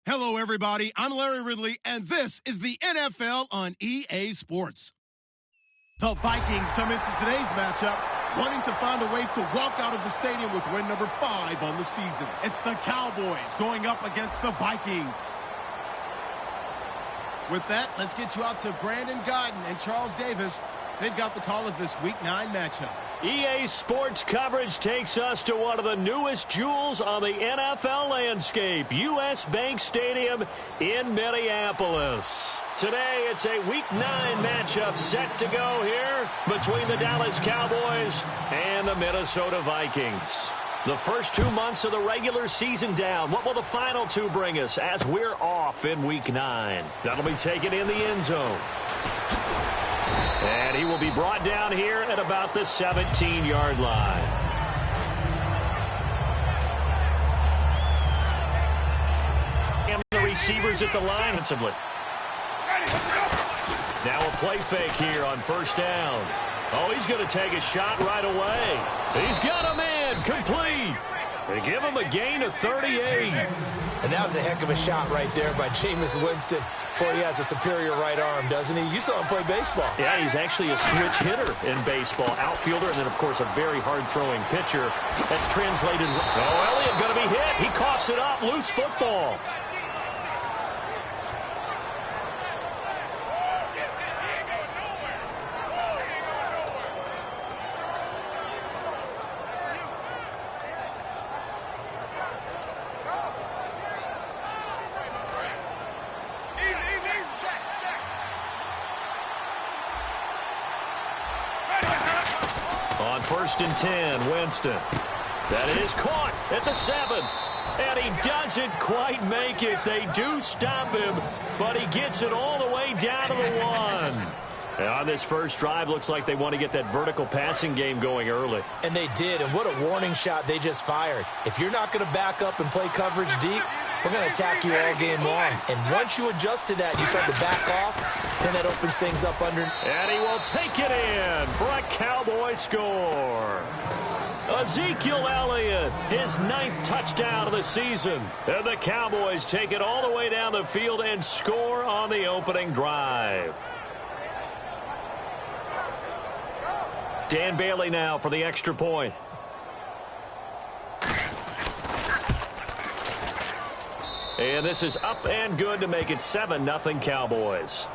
Hello, everybody. I'm Larry Ridley, and this is the NFL on EA Sports. The Vikings come into today's matchup wanting to find a way to walk out of the stadium with win number 5 on the season. It's the Cowboys going up against the Vikings. With that, let's get you out to Brandon Godden and Charles Davis. They've got the call of this Week 9 matchup. EA Sports coverage takes us to one of the newest jewels on the NFL landscape, US Bank Stadium in Minneapolis. Today, it's a Week 9 matchup set to go here between the Dallas Cowboys and the Minnesota Vikings. The first 2 months of the regular season down. What will the final 2 bring us as we're off in Week 9? That'll be taken in the end zone. And he will be brought down here at about the 17-yard line. And the receivers at the line. Now a play fake here on first down. Oh, he's going to take a shot right away. He's got a man complete. They give him a gain of 38. And that was a heck of a shot right there by Jameis Winston. Boy, he has a superior right arm, doesn't he? You saw him play baseball. Yeah, he's actually a switch hitter in baseball. Outfielder, and then, of course, a very hard-throwing pitcher. That's translated. Oh, Elliott going to be hit. He coughs it up. Loose football. First and 10, Winston. That is caught at the 7. And he doesn't quite make it. They do stop him, but he gets it all the way down to the 1. And on this first drive, looks like they want to get that vertical passing game going early. And they did, and what a warning shot they just fired. If you're not going to back up and play coverage deep, we're going to attack you all game long. And once you adjust to that, you start to back off, then that opens things up under. And he will take it in for a Cowboy score. Ezekiel Elliott, his 9th touchdown of the season. And the Cowboys take it all the way down the field and score on the opening drive. Dan Bailey now for the extra point. And this is up and good to make it 7-0 Cowboys.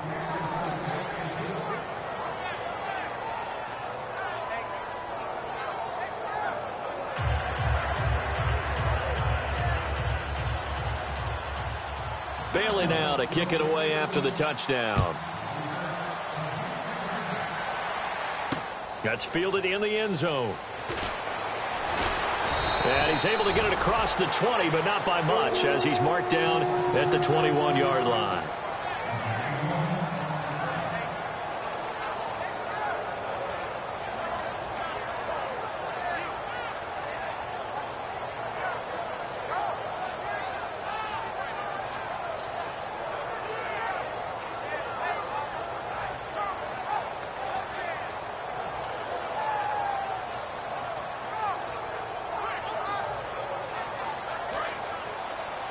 Bailey now to kick it away after the touchdown. That's fielded in the end zone. And he's able to get it across the 20, but not by much, as he's marked down at the 21-yard line.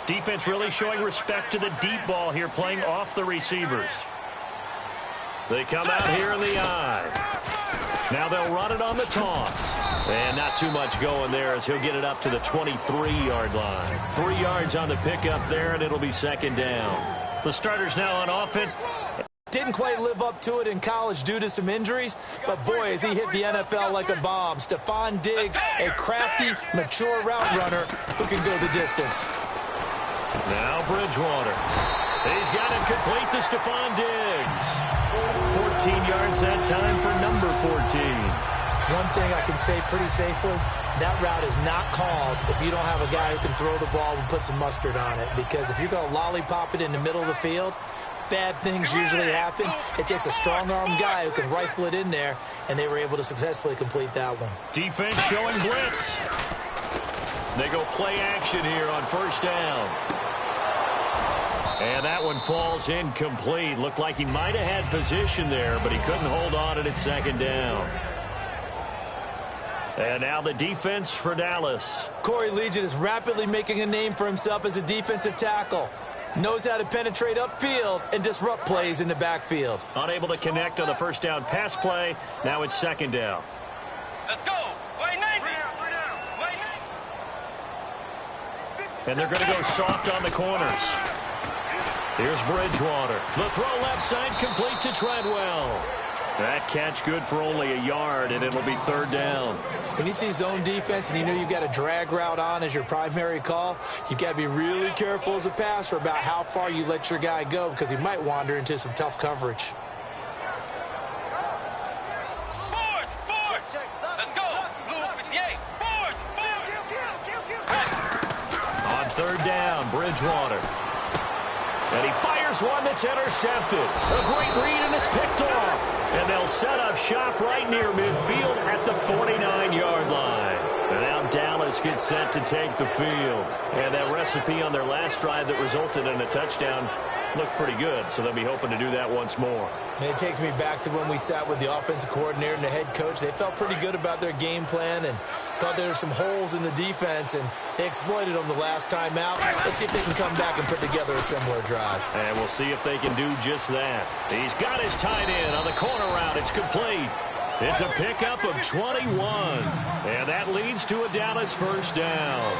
Defense really showing respect to the deep ball here, playing off the receivers. They come out here in the eye. Now they'll run it on the toss. And not too much going there as he'll get it up to the 23-yard line. 3 yards on the pickup there, and it'll be second down. The starters now on offense. Didn't quite live up to it in college due to some injuries, but boy, has he hit the NFL like a bomb. Stephon Diggs, a crafty, mature route runner who can go the distance. Now Bridgewater. He's got it complete to Stephon Diggs. 14 yards that time for number 14. One thing I can say pretty safely, that route is not called if you don't have a guy who can throw the ball and put some mustard on it. Because if you're going to lollipop it in the middle of the field, bad things usually happen. It takes a strong-arm guy who can rifle it in there, and they were able to successfully complete that one. Defense showing blitz. They go play action here on first down. And that one falls incomplete. Looked like he might have had position there, but he couldn't hold on at second down. And now the defense for Dallas. Corey Legion is rapidly making a name for himself as a defensive tackle. Knows how to penetrate upfield and disrupt plays in the backfield. Unable to connect on the first down pass play. Now it's second down. Let's go. Wait, 90. And they're going to go soft on the corners. Here's Bridgewater. The throw left side complete to Treadwell. That catch good for only a yard, and it'll be third down. When you see zone defense and you know you've got a drag route on as your primary call, you've got to be really careful as a passer about how far you let your guy go because he might wander into some tough coverage. Let's go. On third down, Bridgewater. And he fires one that's intercepted. A great read, and it's picked off. And they'll set up shop right near midfield at the 49-yard line. And now Dallas gets set to take the field. And that recipe on their last drive that resulted in a touchdown looked pretty good, so they'll be hoping to do that once more. And it takes me back to when we sat with the offensive coordinator and the head coach. They felt pretty good about their game plan and thought there were some holes in the defense, and they exploited them the last time out. Let's see if they can come back and put together a similar drive. And we'll see if they can do just that. He's got his tight end on the corner route. It's complete. It's a pickup of 21. And that leads to a Dallas first down.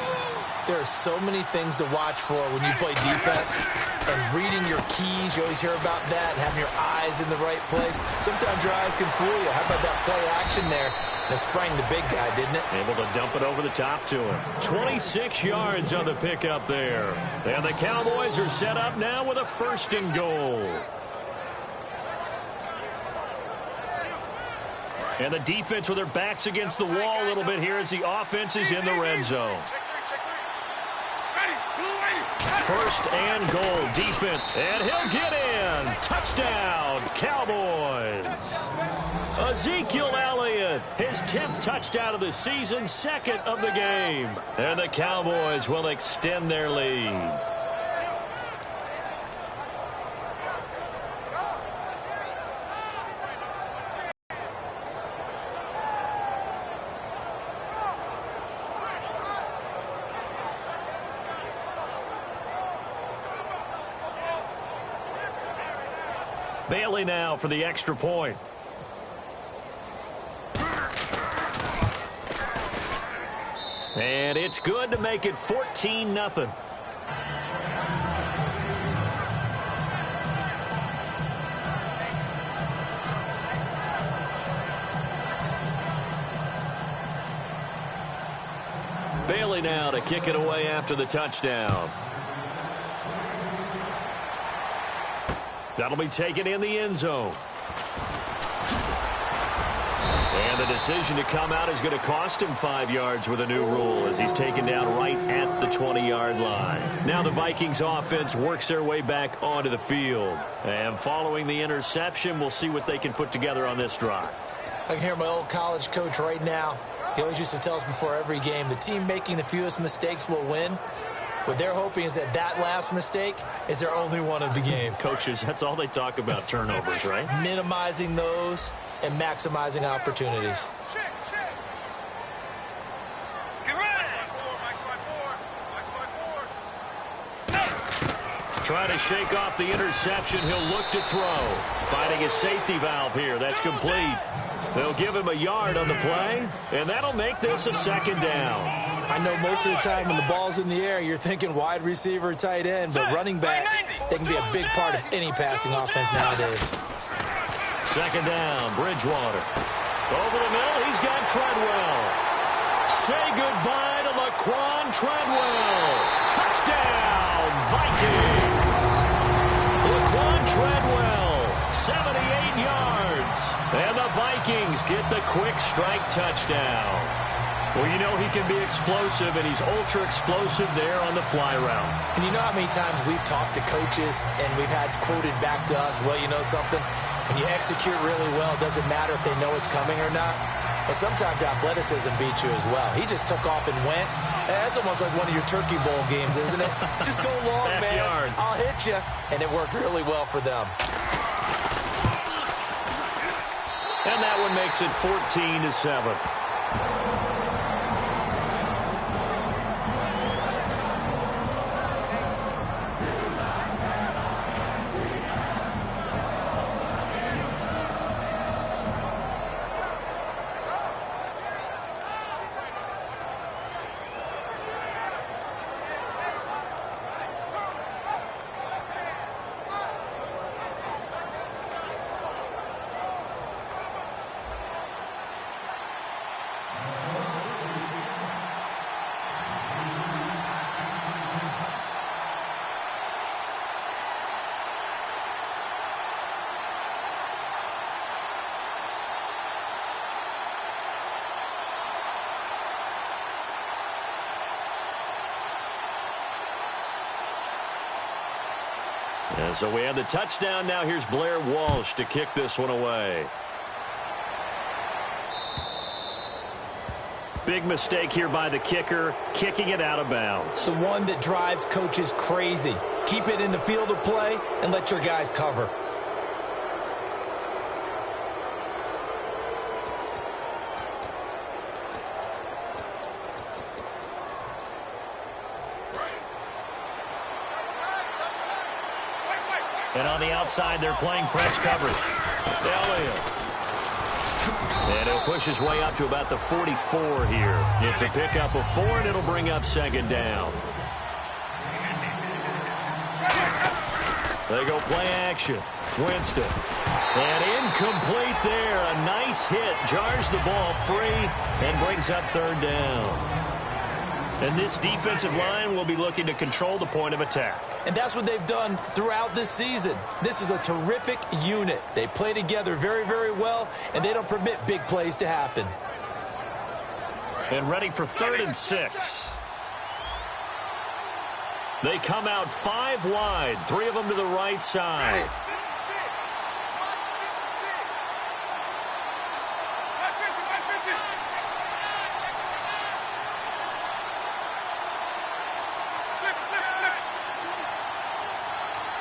There are so many things to watch for when you play defense, and reading your keys, you always hear about that, and having your eyes in the right place. Sometimes your eyes can fool you. How about that play action there? And it sprang the big guy, didn't it? Able to dump it over the top to him. 26 yards on the pickup there. And the Cowboys are set up now with a first and goal. And the defense with their backs against the wall a little bit here as the offense is in the red zone. First and goal, defense, and he'll get in. Touchdown, Cowboys. Ezekiel Elliott, his 10th touchdown of the season, second of the game. And the Cowboys will extend their lead. Bailey now for the extra point. And it's good to make it 14-0. Bailey now to kick it away after the touchdown. That'll be taken in the end zone. And the decision to come out is going to cost him 5 yards with a new rule as he's taken down right at the 20-yard line. Now the Vikings offense works their way back onto the field. And following the interception, we'll see what they can put together on this drive. I can hear my old college coach right now. He always used to tell us before every game, the team making the fewest mistakes will win. What they're hoping is that last mistake is their only one of the game. Coaches, that's all they talk about, turnovers, right? Minimizing those and maximizing opportunities. Trying to shake off the interception. He'll look to throw. Finding a safety valve here. That's complete. They'll give him a yard on the play, and that'll make this a second down. I know most of the time when the ball's in the air, you're thinking wide receiver, tight end, but running backs, they can be a big part of any passing offense nowadays. Second down, Bridgewater. Over the middle, he's got Treadwell. Say goodbye to Laquan Treadwell. Touchdown, Vikings. Laquan Treadwell, 78 yards. And the Vikings get the quick strike touchdown. Well, you know he can be explosive, and he's ultra-explosive there on the fly route. And you know how many times we've talked to coaches, and we've had quoted back to us, well, you know something? When you execute really well, it doesn't matter if they know it's coming or not. But sometimes athleticism beats you as well. He just took off and went. That's almost like one of your Turkey Bowl games, isn't it? Just go long, man. I'll hit you. And it worked really well for them. And that one makes it 14-7. And so we have the touchdown. Now here's Blair Walsh to kick this one away. Big mistake here by the kicker, kicking it out of bounds. The one that drives coaches crazy. Keep it in the field of play and let your guys cover. And on the outside, they're playing press coverage. Elliott. And he'll push his way up to about the 44 here. It's a pickup of 4, and it'll bring up second down. They go play action. Winston. And incomplete there. A nice hit. Jars the ball free and brings up third down. And this defensive line will be looking to control the point of attack. And that's what they've done throughout this season. This is a terrific unit. They play together very, very well, and they don't permit big plays to happen. And ready for 3rd and 6. They come out 5 wide, 3 of them to the right side.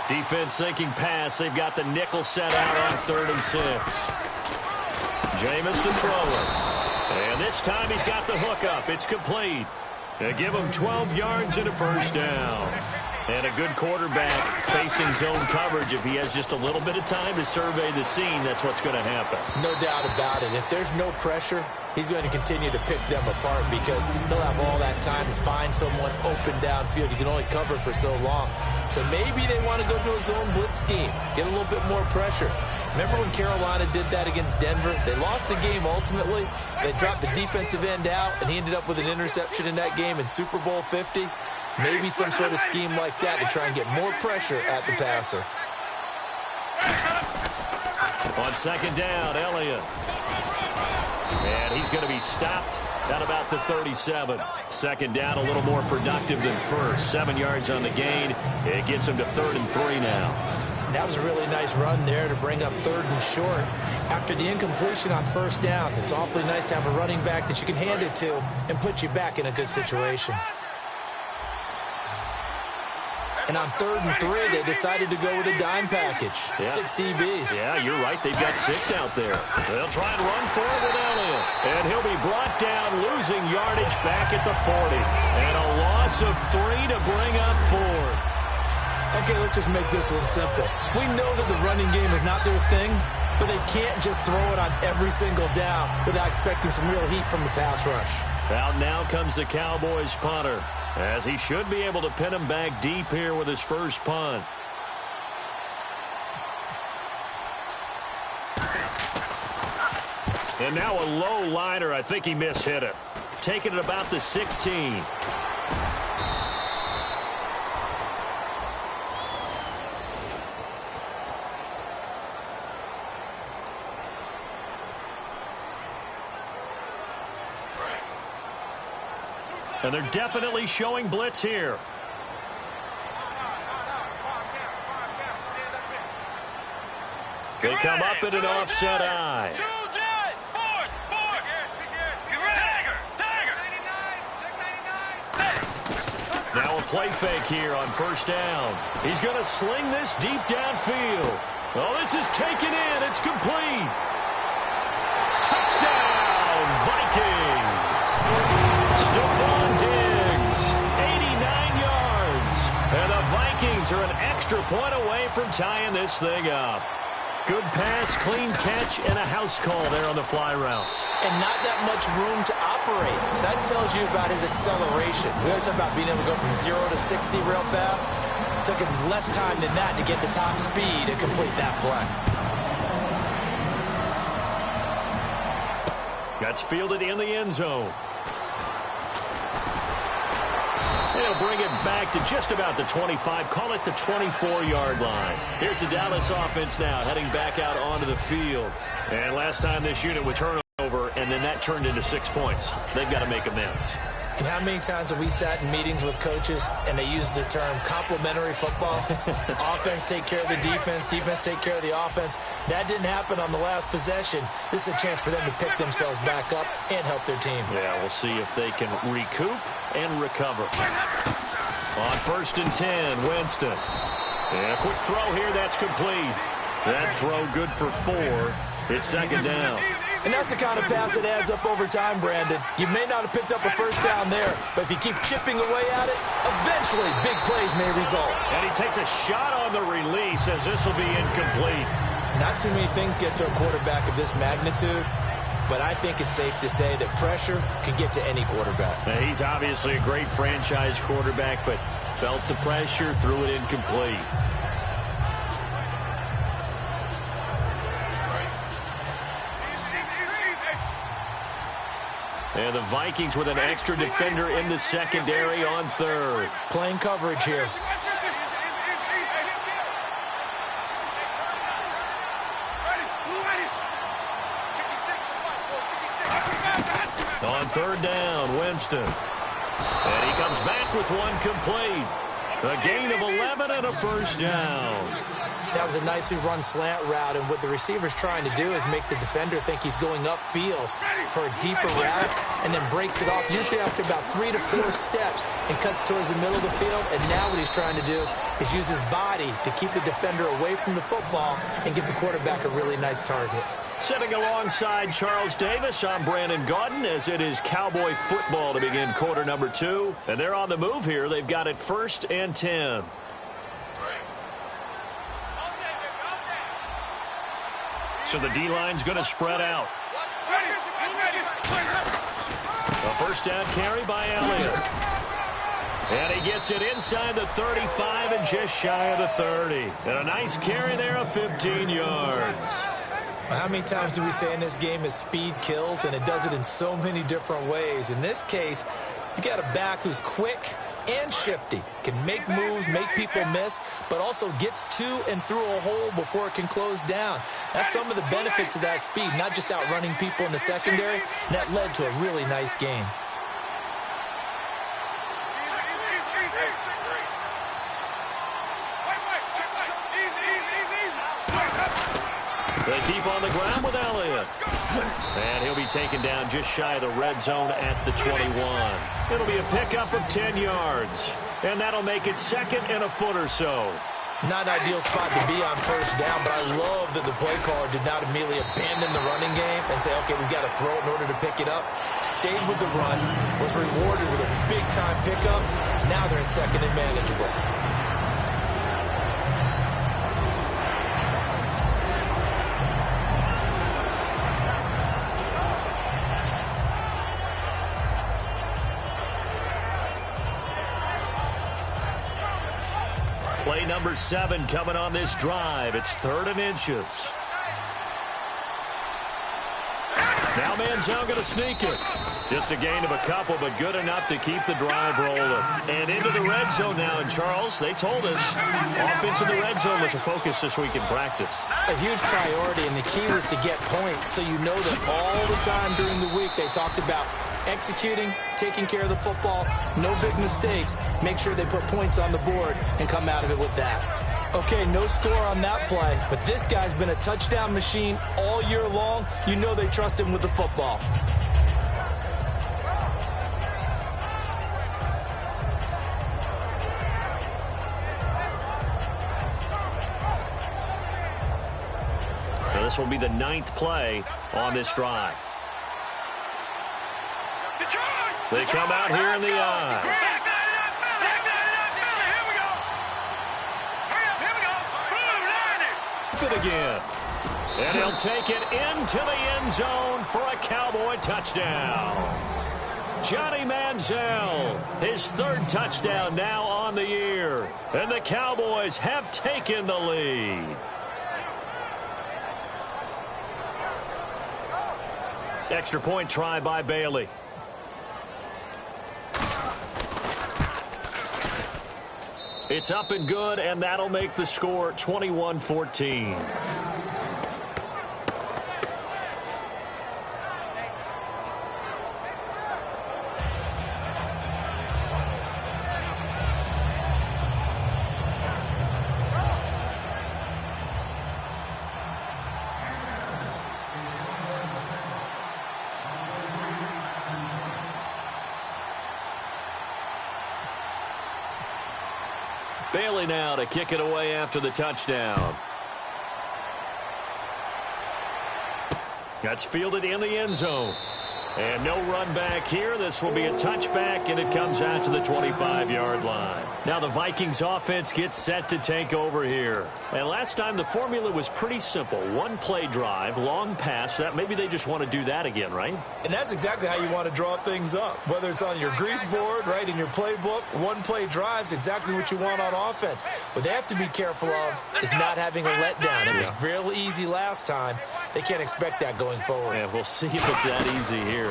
Defense thinking pass. They've got the nickel set out on 3rd and 6. Jameis to throw it. And this time he's got the hook up. It's complete. They give him 12 yards and a first down. And a good quarterback facing zone coverage. If he has just a little bit of time to survey the scene, that's what's going to happen. No doubt about it. If there's no pressure, he's going to continue to pick them apart because he'll have all that time to find someone open downfield. You can only cover for so long. So maybe they want to go to a zone blitz scheme, get a little bit more pressure. Remember when Carolina did that against Denver? They lost the game ultimately. They dropped the defensive end out, and he ended up with an interception in that game in Super Bowl 50. Maybe some sort of scheme like that to try and get more pressure at the passer. On second down, Elliott. And he's going to be stopped at about the 37. Second down, a little more productive than first. 7 yards on the gain. It gets him to 3rd and 3 now. That was a really nice run there to bring up 3rd and short. After the incompletion on first down, it's awfully nice to have a running back that you can hand it to and put you back in a good situation. And on 3rd and 3, they decided to go with a dime package. Yeah. 6 DBs. Yeah, you're right. They've got 6 out there. They'll try and run for it with Elliott. And he'll be brought down, losing yardage back at the 40. And a loss of 3 to bring up 4. Okay, let's just make this one simple. We know that the running game is not their thing, but they can't just throw it on every single down without expecting some real heat from the pass rush. Out now comes the Cowboys punter, as he should be able to pin him back deep here with his first punt. And now a low liner. I think he mishit it. Taking it about the 16. And they're definitely showing blitz here. They come up in an offset eye. Now a play fake here on first down. He's going to sling this deep downfield. Oh, this is taken in. It's complete. Touchdown, Vikings. Stephon Diggs, 89 yards. And the Vikings are an extra point away from tying this thing up. Good pass, clean catch, and a house call there on the fly route. And not that much room to operate. So that tells you about his acceleration. We always talk about being able to go from 0 to 60 real fast. It took him less time than that to get the top speed and complete that play. That's fielded in the end zone. They'll bring it back to just about the 25. Call it the 24-yard line. Here's the Dallas offense now heading back out onto the field. And last time this unit would turnover, and then that turned into 6 points. They've got to make amends. And how many times have we sat in meetings with coaches and they use the term complementary football? Offense take care of the defense, defense take care of the offense. That didn't happen on the last possession. This is a chance for them to pick themselves back up and help their team. Yeah, we'll see if they can recoup and recover. On 1st and 10, Winston. And a quick throw here, that's complete. That throw good for 4. It's 2nd down. And that's the kind of pass that adds up over time, Brandon. You may not have picked up a first down there, but if you keep chipping away at it, eventually big plays may result. And he takes a shot on the release as this will be incomplete. Not too many things get to a quarterback of this magnitude, but I think it's safe to say that pressure can get to any quarterback. Now, he's obviously a great franchise quarterback, but felt the pressure, threw it incomplete. And the Vikings with an extra defender in the secondary on 3rd. Playing coverage here. On 3rd down, Winston. And he comes back with one complete. A gain of 11 and a first down. That was a nicely run slant route, and what the receiver's trying to do is make the defender think he's going upfield for a deeper route and then breaks it off, usually after about 3 to 4 steps, and cuts towards the middle of the field. And now what he's trying to do is use his body to keep the defender away from the football and give the quarterback a really nice target. Sitting alongside Charles Davis, I'm Brandon Gaudin, as it is Cowboy football to begin quarter number 2. And they're on the move here. They've got it 1st and 10. So the D-line's going to spread out. A first down carry by Elliott. And he gets it inside the 35 and just shy of the 30. And a nice carry there of 15 yards. How many times do we say in this game is speed kills, and it does it in so many different ways. In this case, you got a back who's quick and shifty, can make moves, make people miss, but also gets to and through a hole before it can close down. That's some of the benefits of that speed, not just outrunning people in the secondary. And that led to a really nice game. They keep on the ground with Elliott. And he'll be taken down just shy of the red zone at the 21. It'll be a pickup of 10 yards. And that'll make it 2nd and a foot or so. Not an ideal spot to be on first down, but I love that the play caller did not immediately abandon the running game and say, okay, we've got to throw it in order to pick it up. Stayed with the run, was rewarded with a big-time pickup. Now they're in 2nd and manageable. Play number 7 coming on this drive. It's 3rd and inches. Now Manziel going to sneak it. Just a gain of a couple, but good enough to keep the drive rolling. And into the red zone now. And Charles, they told us offense in the red zone was a focus this week in practice. A huge priority, and the key was to get points. So you know that all the time during the week they talked about executing, taking care of the football, no big mistakes. Make sure they put points on the board and come out of it with that. Okay, no score on that play, but this guy's been a touchdown machine all year long. You know they trust him with the football. Now this will be the 9th play on this drive. They come out here in the eye. It again. And he'll take it into the end zone for a Cowboy touchdown. Johnny Manziel, his 3rd touchdown now on the year. And the Cowboys have taken the lead. Extra point try by Bailey. It's up and good, and that'll make the score 21-14. Bailey now to kick it away after the touchdown. That's fielded in the end zone. And no run back here. This will be a touchback, and it comes out to the 25-yard line. Now the Vikings offense gets set to take over here. And last time the formula was pretty simple. One-play drive, long pass. That maybe they just want to do that again, right? And that's exactly how you want to draw things up. Whether it's on your grease board, right, in your playbook, one-play drive's exactly what you want on offense. What they have to be careful of is not having a letdown. It was real easy last time. They can't expect that going forward. Yeah, we'll see if it's that easy here.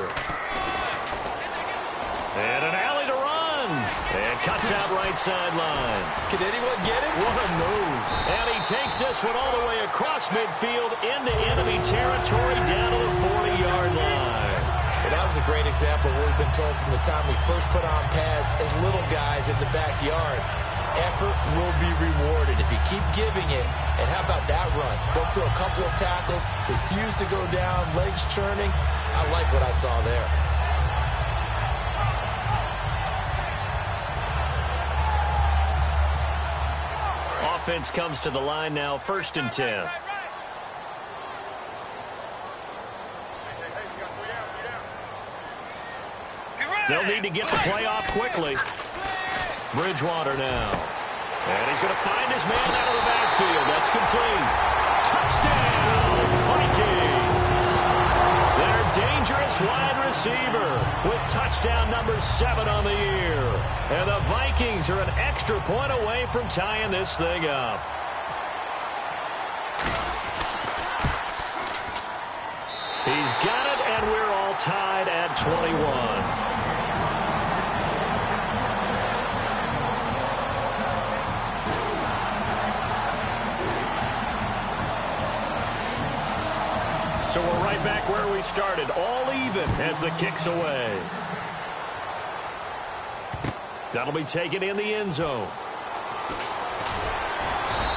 And an alley to run. And cuts out right sideline. Can anyone get it? What a move. And he takes this one all the way across midfield into enemy territory down to the 40-yard line. Well, that was a great example of what we've been told from the time we first put on pads as little guys in the backyard. Effort will be rewarded if you keep giving it. And how about that run? Broke through a couple of tackles, refused to go down, legs churning. I like what I saw there. Offense comes to the line now, 1st and 10. They'll need to get the play off quickly. Bridgewater now. And he's going to find his man out of the backfield. That's complete. Touchdown, Vikings. Their dangerous wide receiver with touchdown number 7 on the year. And the Vikings are an extra point away from tying this thing up. He's got it, and we're all tied at 21. So we're right back where we started, all even as the kick's away. That'll be taken in the end zone.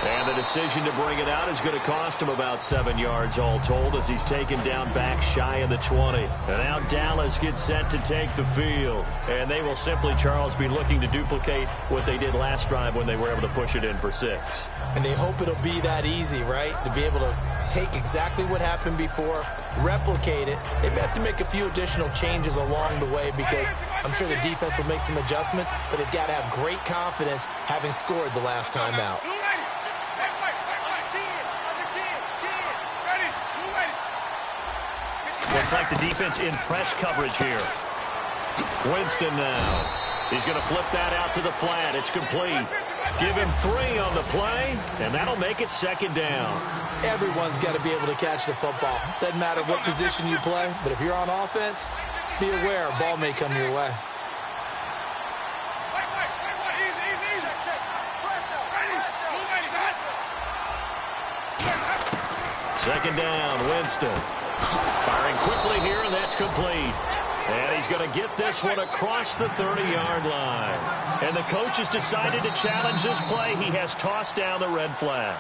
And the decision to bring it out is going to cost him about 7 yards all told as he's taken down back shy of the 20. And now Dallas gets set to take the field. And they will simply, Charles, be looking to duplicate what they did last drive when they were able to push it in for 6. And they hope it'll be that easy, right? To be able to take exactly what happened before, replicate it. They may have to make a few additional changes along the way because I'm sure the defense will make some adjustments, but they've got to have great confidence having scored the last time out. Looks like the defense in press coverage here. Winston now. He's going to flip that out to the flat. It's complete. Give him 3 on the play, and that'll make it 2nd down. Everyone's got to be able to catch the football. Doesn't matter what position you play, but if you're on offense, be aware a ball may come your way. Second down, Winston. Firing quickly here, and that's complete. And he's going to get this one across the 30-yard line. And the coach has decided to challenge this play. He has tossed down the red flag.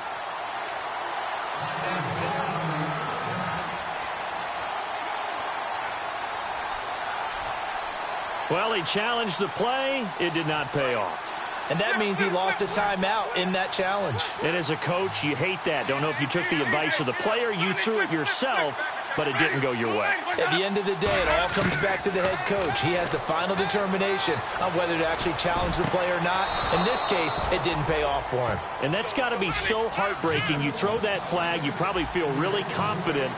Well, he challenged the play. It did not pay off. And that means he lost a timeout in that challenge. And as a coach, you hate that. Don't know if you took the advice of the player. You threw it yourself, but it didn't go your way. At the end of the day, it all comes back to the head coach. He has the final determination on whether to actually challenge the play or not. In this case, it didn't pay off for him. And that's got to be so heartbreaking. You throw that flag, you probably feel really confident,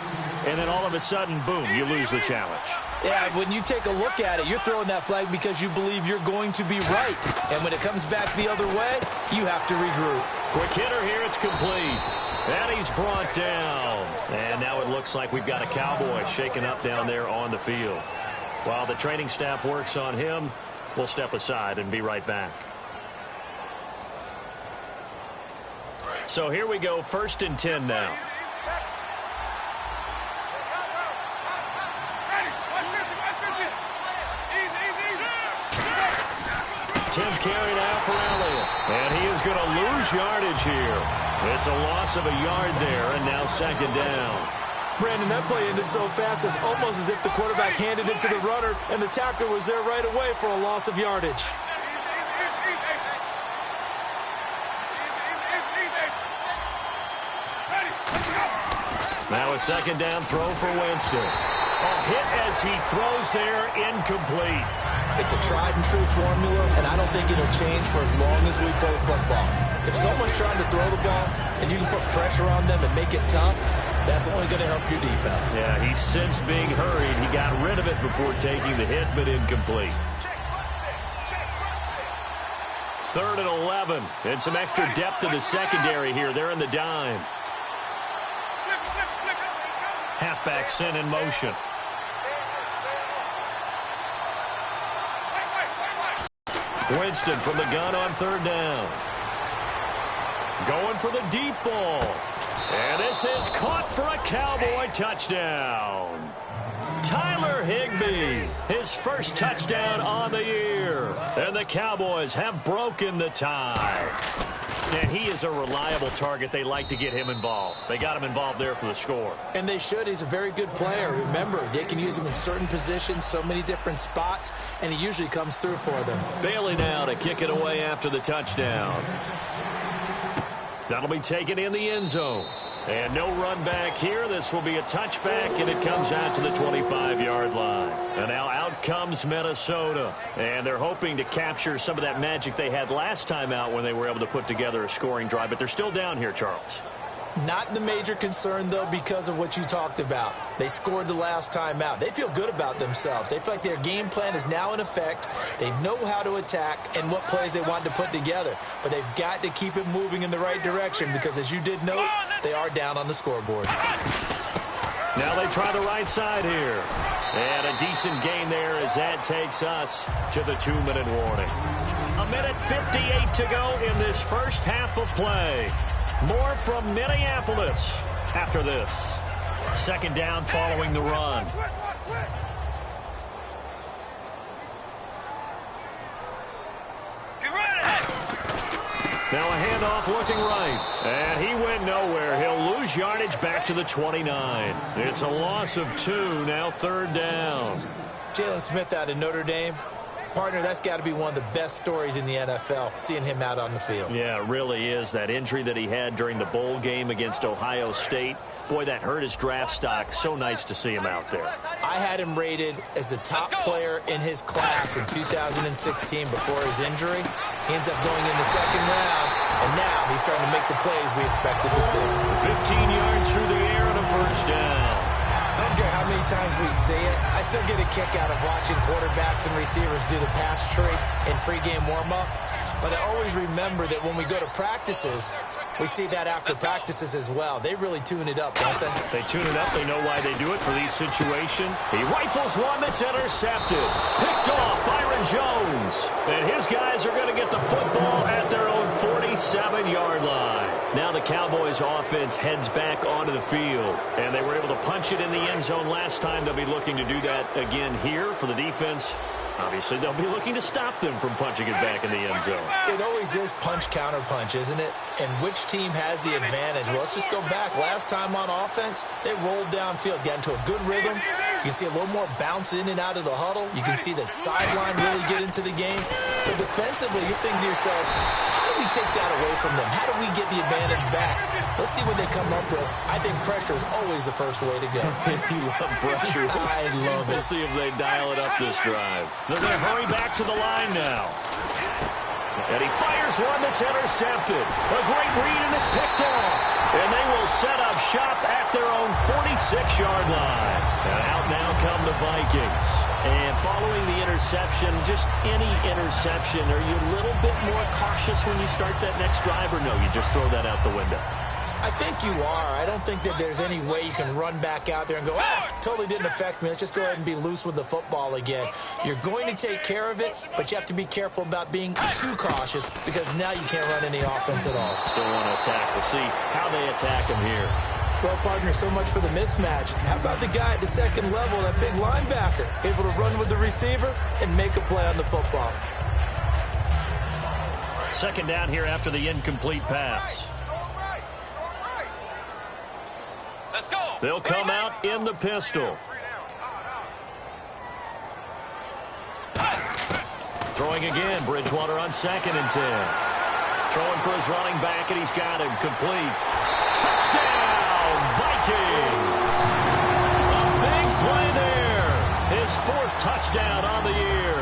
and then all of a sudden, boom, you lose the challenge. Yeah, when you take a look at it, you're throwing that flag because you believe you're going to be right. And when it comes back the other way, you have to regroup. Quick hitter here, it's complete. And he's brought down. And now it looks like we've got a Cowboy shaken up down there on the field. While the training staff works on him, we'll step aside and be right back. So here we go, 1st and 10 now. Tim carry now for Elliott. And he is going to lose yardage here. It's a loss of a yard there, and now 2nd down. Brandon, that play ended so fast, it's almost as if the quarterback handed it to the runner, and the tackler was there right away for a loss of yardage. Now a second down throw for Winston. A hit as he throws there, incomplete. It's a tried and true formula, and I don't think it'll change for as long as we play football. If someone's trying to throw the ball and you can put pressure on them and make it tough, that's only going to help your defense. Yeah, he's since being hurried. He got rid of it before taking the hit, but incomplete. 3rd and 11. And some extra depth to the secondary here. They're in the dime. Halfback sent in motion. Winston from the gun on 3rd down. Going for the deep ball. And this is caught for a Cowboy touchdown. Tyler Higbee, his first touchdown on the year. And the Cowboys have broken the tie. And he is a reliable target. They like to get him involved. They got him involved there for the score. And they should. He's a very good player. Remember, they can use him in certain positions, so many different spots, and he usually comes through for them. Bailey now to kick it away after the touchdown. That'll be taken in the end zone. And no run back here. This will be a touchback, and it comes out to the 25-yard line. And now out comes Minnesota. And they're hoping to capture some of that magic they had last time out when they were able to put together a scoring drive. But they're still down here, Charles. Not the major concern, though, because of what you talked about. They scored the last time out. They feel good about themselves. They feel like their game plan is now in effect. They know how to attack and what plays they want to put together. But they've got to keep it moving in the right direction because, as you did note, they are down on the scoreboard. Now they try the right side here. And a decent gain there as that takes us to the 2-minute warning. 1:58 to go in this first half of play. More from Minneapolis after this. 2nd down following the run. Now a handoff looking right. And he went nowhere. He'll lose yardage back to the 29. It's a loss of 2. Now 3rd down. Jalen Smith out of Notre Dame. Partner, that's got to be one of the best stories in the NFL, seeing him out on the field. Yeah, it really is. That injury that he had during the bowl game against Ohio State, boy, that hurt his draft stock. So nice to see him out there. I had him rated as the top player in his class in 2016 before his injury. He ends up going in the 2nd round, and now he's starting to make the plays we expected to see. 15 yards through the air and a 1st down. I don't care how many times we see it. I still get a kick out of watching quarterbacks and receivers do the pass tree in pregame warm-up. But I always remember that when we go to practices, we see that after practices as well. They really tune it up, don't they? They tune it up. They know why they do it for these situations. He rifles one that's intercepted. Picked off Byron Jones. And his guys are going to get the football at their own 47-yard line. Now the Cowboys offense heads back onto the field. And they were able to punch it in the end zone last time. They'll be looking to do that again here for the defense. Obviously, they'll be looking to stop them from punching it back in the end zone. It always is punch-counter-punch, isn't it? And which team has the advantage? Well, let's just go back. Last time on offense, they rolled downfield, got into a good rhythm. You can see a little more bounce in and out of the huddle. You can see the sideline really get into the game. So defensively, you're thinking to yourself, how do we take that away from them? How do we get the advantage back? Let's see what they come up with. I think pressure is always the first way to go. You love pressure. I love it. We'll see if they dial it up this drive. They're going to hurry back to the line now. And he fires one that's intercepted. A great read, and it's picked off. And they will set up shop at their own 46-yard line. And out now come the Vikings. And following the interception, just any interception, are you a little bit more cautious when you start that next drive, or no, you just throw that out the window? I think you are. I don't think that there's any way you can run back out there and go, totally didn't affect me. Let's just go ahead and be loose with the football again. You're going to take care of it, but you have to be careful about being too cautious because now you can't run any offense at all. Still want to attack. We'll see how they attack him here. Well, partner, so much for the mismatch. How about the guy at the 2nd level, that big linebacker, able to run with the receiver and make a play on the football? 2nd down here after the incomplete pass. Let's go. They'll come out in the pistol. Throwing again, Bridgewater on 2nd and 10. Throwing for his running back, and he's got him. Complete. Touchdown, Vikings! A big play there. His 4th touchdown on the year.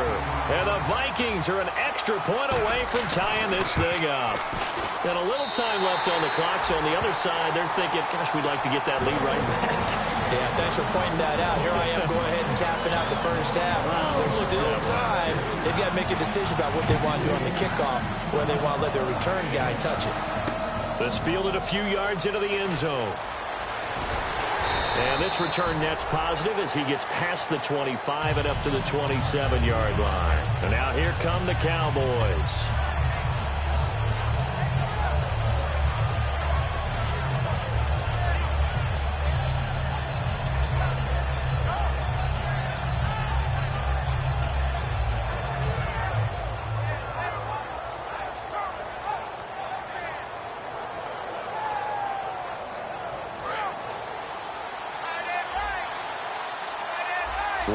And the Vikings are an extra point away from tying this thing up. And a little time left on the clock, so on the other side, they're thinking, gosh, we'd like to get that lead right back. Yeah, thanks for pointing that out. Here I am going ahead and tapping out the first half. There's still time. They've got to make a decision about what they want to do on the kickoff, whether they want to let their return guy touch it. This fielded a few yards into the end zone. And this return net's positive as he gets past the 25 and up to the 27-yard line. And now here come the Cowboys.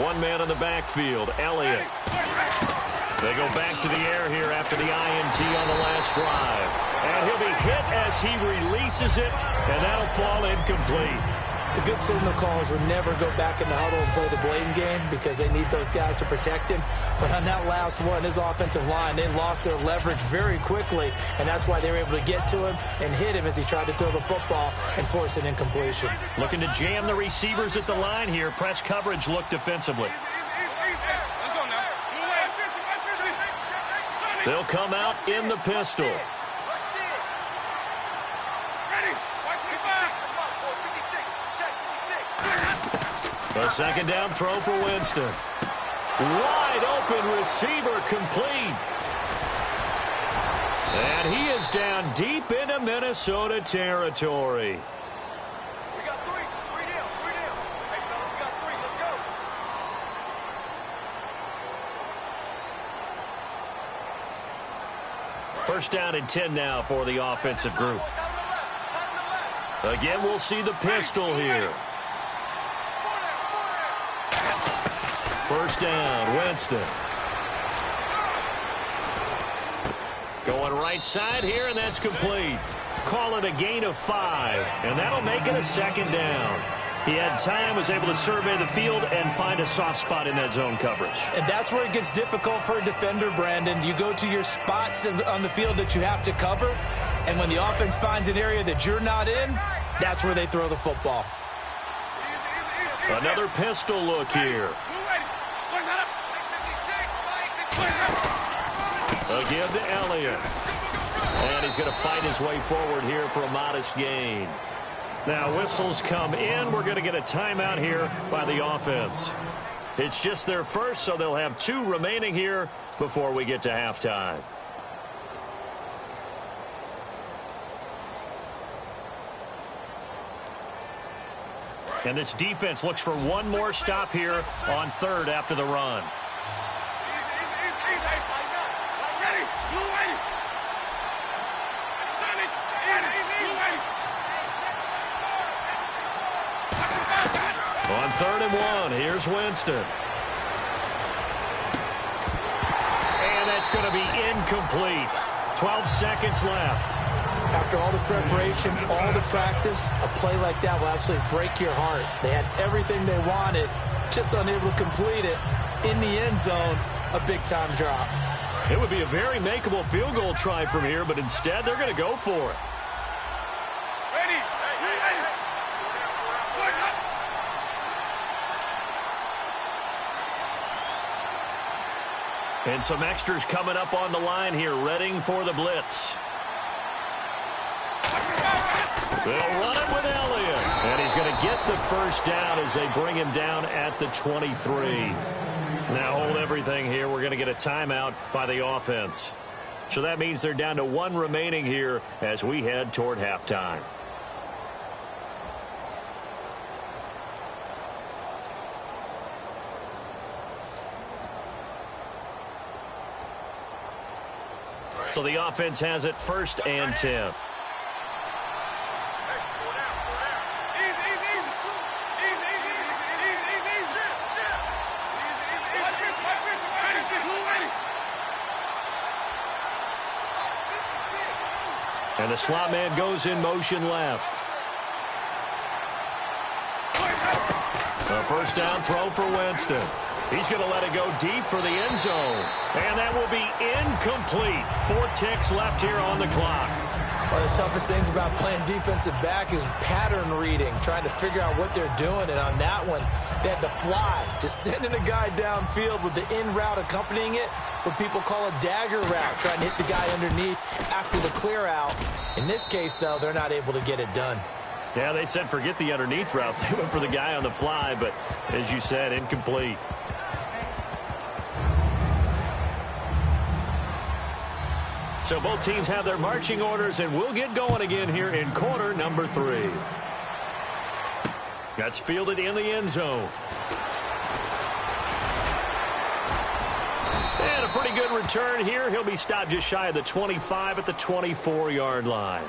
One man in the backfield, Elliott. They go back to the air here after the INT on the last drive. And he'll be hit as he releases it, and that'll fall incomplete. The good signal callers would never go back in the huddle and play the blame game because they need those guys to protect him. But on that last one, his offensive line, they lost their leverage very quickly, and that's why they were able to get to him and hit him as he tried to throw the football and force an incompletion. Looking to jam the receivers at the line here. Press coverage look defensively. They'll come out in the pistol. A second down throw for Winston. Wide open receiver complete. And he is down deep into Minnesota territory. We got three. Three down. Hey, fellas, we got 3. Let's go. First down and 10 now for the offensive group. Again, we'll see the pistol here. First down, Winston. Going right side here, and that's complete. Call it a gain of 5, and that'll make it a second down. He had time, was able to survey the field and find a soft spot in that zone coverage. And that's where it gets difficult for a defender, Brandon. You go to your spots on the field that you have to cover, and when the offense finds an area that you're not in, that's where they throw the football. Another pistol look here. Again to Elliott. And he's going to fight his way forward here for a modest gain. Now whistles come in. We're going to get a timeout here by the offense. It's just their first, so they'll have 2 remaining here before we get to halftime. And this defense looks for one more stop here on 3rd after the run. On 3rd and 1, here's Winston. And that's going to be incomplete. 12 seconds left. After all the preparation, all the practice, a play like that will absolutely break your heart. They had everything they wanted, just unable to complete it. In the end zone, a big-time drop. It would be a very makeable field goal try from here, but instead they're going to go for it. And some extras coming up on the line here, readying for the blitz. They'll run it with Elliott. And he's going to get the first down as they bring him down at the 23. Now hold everything here. We're going to get a timeout by the offense. So that means they're down to 1 remaining here as we head toward halftime. So the offense has it 1st and 10. And the slot man goes in motion left. A first down throw for Winston. He's going to let it go deep for the end zone. And that will be incomplete. 4 ticks left here on the clock. One of the toughest things about playing defensive back is pattern reading, trying to figure out what they're doing. And on that one, they had the fly, just sending a guy downfield with the in route accompanying it, what people call a dagger route, trying to hit the guy underneath after the clear out. In this case, though, they're not able to get it done. Yeah, they said forget the underneath route. They went for the guy on the fly, but as you said, incomplete. So both teams have their marching orders, and we'll get going again here in quarter number 3. That's fielded in the end zone. And a pretty good return here. He'll be stopped just shy of the 25 at the 24-yard line.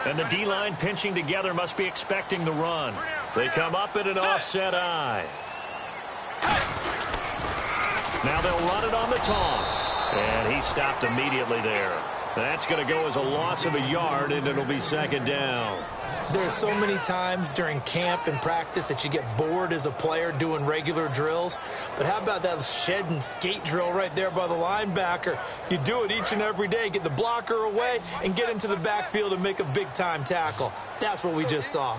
And the D-line pinching together must be expecting the run. They come up in an offset eye. Now they'll run it on the toss. And he stopped immediately there. That's going to go as a loss of a yard, and it'll be second down. There's so many times during camp and practice that you get bored as a player doing regular drills. But how about that shed and skate drill right there by the linebacker? You do it each and every day. Get the blocker away and get into the backfield and make a big-time tackle. That's what we just saw.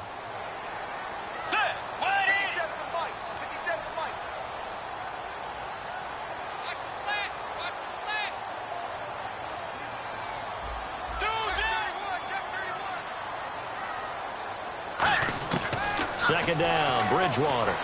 Second down, Bridgewater.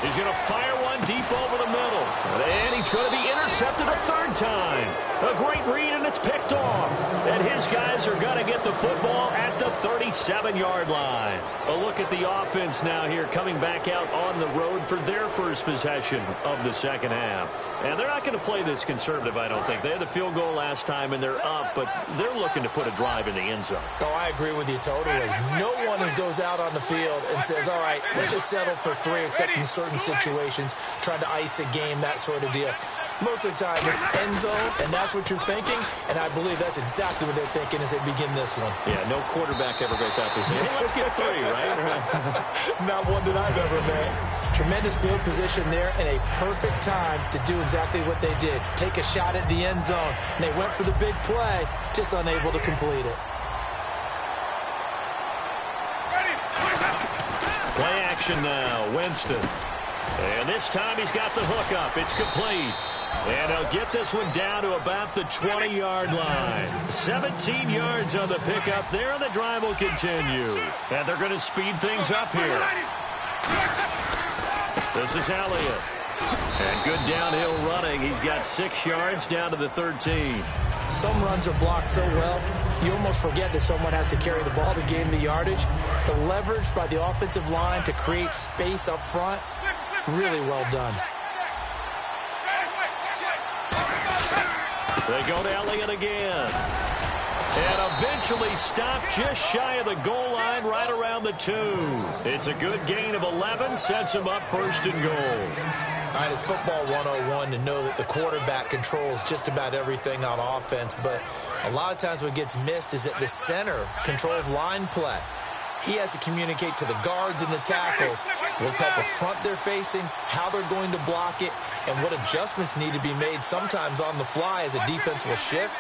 He's going to fire one deep over the middle. And he's going to be intercepted a third time. A great read, and it's picked off. And his guys are going to get the football at the 37-yard line. A look at the offense now here, coming back out on the road for their first possession of the second half. And they're not going to play this conservative, I don't think. They had the field goal last time, and they're up, but they're looking to put a drive in the end zone. Oh, I agree with you totally. No one goes out on the field and says, all right, let's just settle for 3, except in certain situations, trying to ice a game, that sort of deal. Most of the time, it's end zone, and that's what you're thinking, and I believe that's exactly what they're thinking as they begin this one. Yeah, no quarterback ever goes out there saying, hey, let's get 3, right? Not one that I've ever met. Tremendous field position there and a perfect time to do exactly what they did. Take a shot at the end zone. And they went for the big play, just unable to complete it. Play action now, Winston. And this time he's got the hook up. It's complete. And he'll get this one down to about the 20-yard line. 17 yards on the pickup there, and the drive will continue. And they're going to speed things up here. This is Elliott. And good downhill running. He's got 6 yards down to the 13. Some runs are blocked so well, you almost forget that someone has to carry the ball to gain the yardage. The leverage by the offensive line to create space up front, really well done. They go to Elliott again. And eventually stopped just shy of the goal line right around the 2. It's a good gain of 11, sets him up first and goal. All right, it's football 101 to know that the quarterback controls just about everything on offense, but a lot of times what gets missed is that the center controls line play. He has to communicate to the guards and the tackles what type of front they're facing, how they're going to block it, and what adjustments need to be made sometimes on the fly as a defense will shift.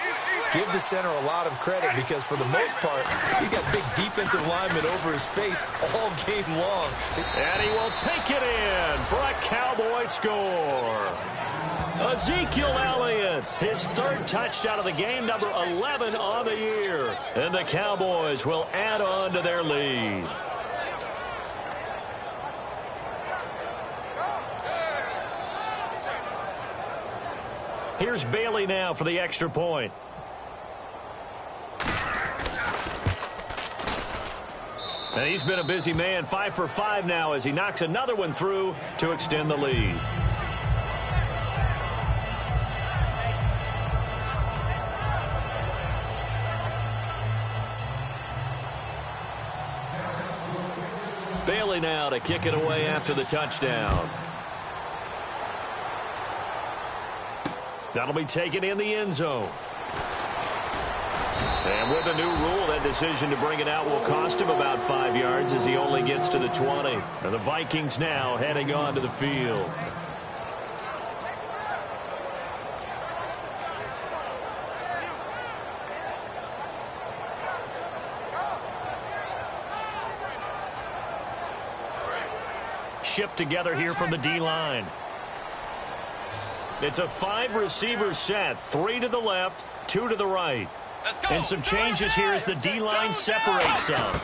Give the center a lot of credit because for the most part, he's got big defensive linemen over his face all game long. And he will take it in for a Cowboy score. Ezekiel Elliott, his 3rd touchdown of the game, number 11 on the year. And the Cowboys will add on to their lead. Here's Bailey now for the extra point. And he's been a busy man, 5 for 5 now as he knocks another one through to extend the lead. Bailey now to kick it away after the touchdown. That'll be taken in the end zone. And with a new rule, that decision to bring it out will cost him about 5 yards as he only gets to the 20. And the Vikings now heading on to the field. Shift together here from the D-line. It's a 5-receiver set, 3 to the left, 2 to the right. And some changes here as the D-line separates some.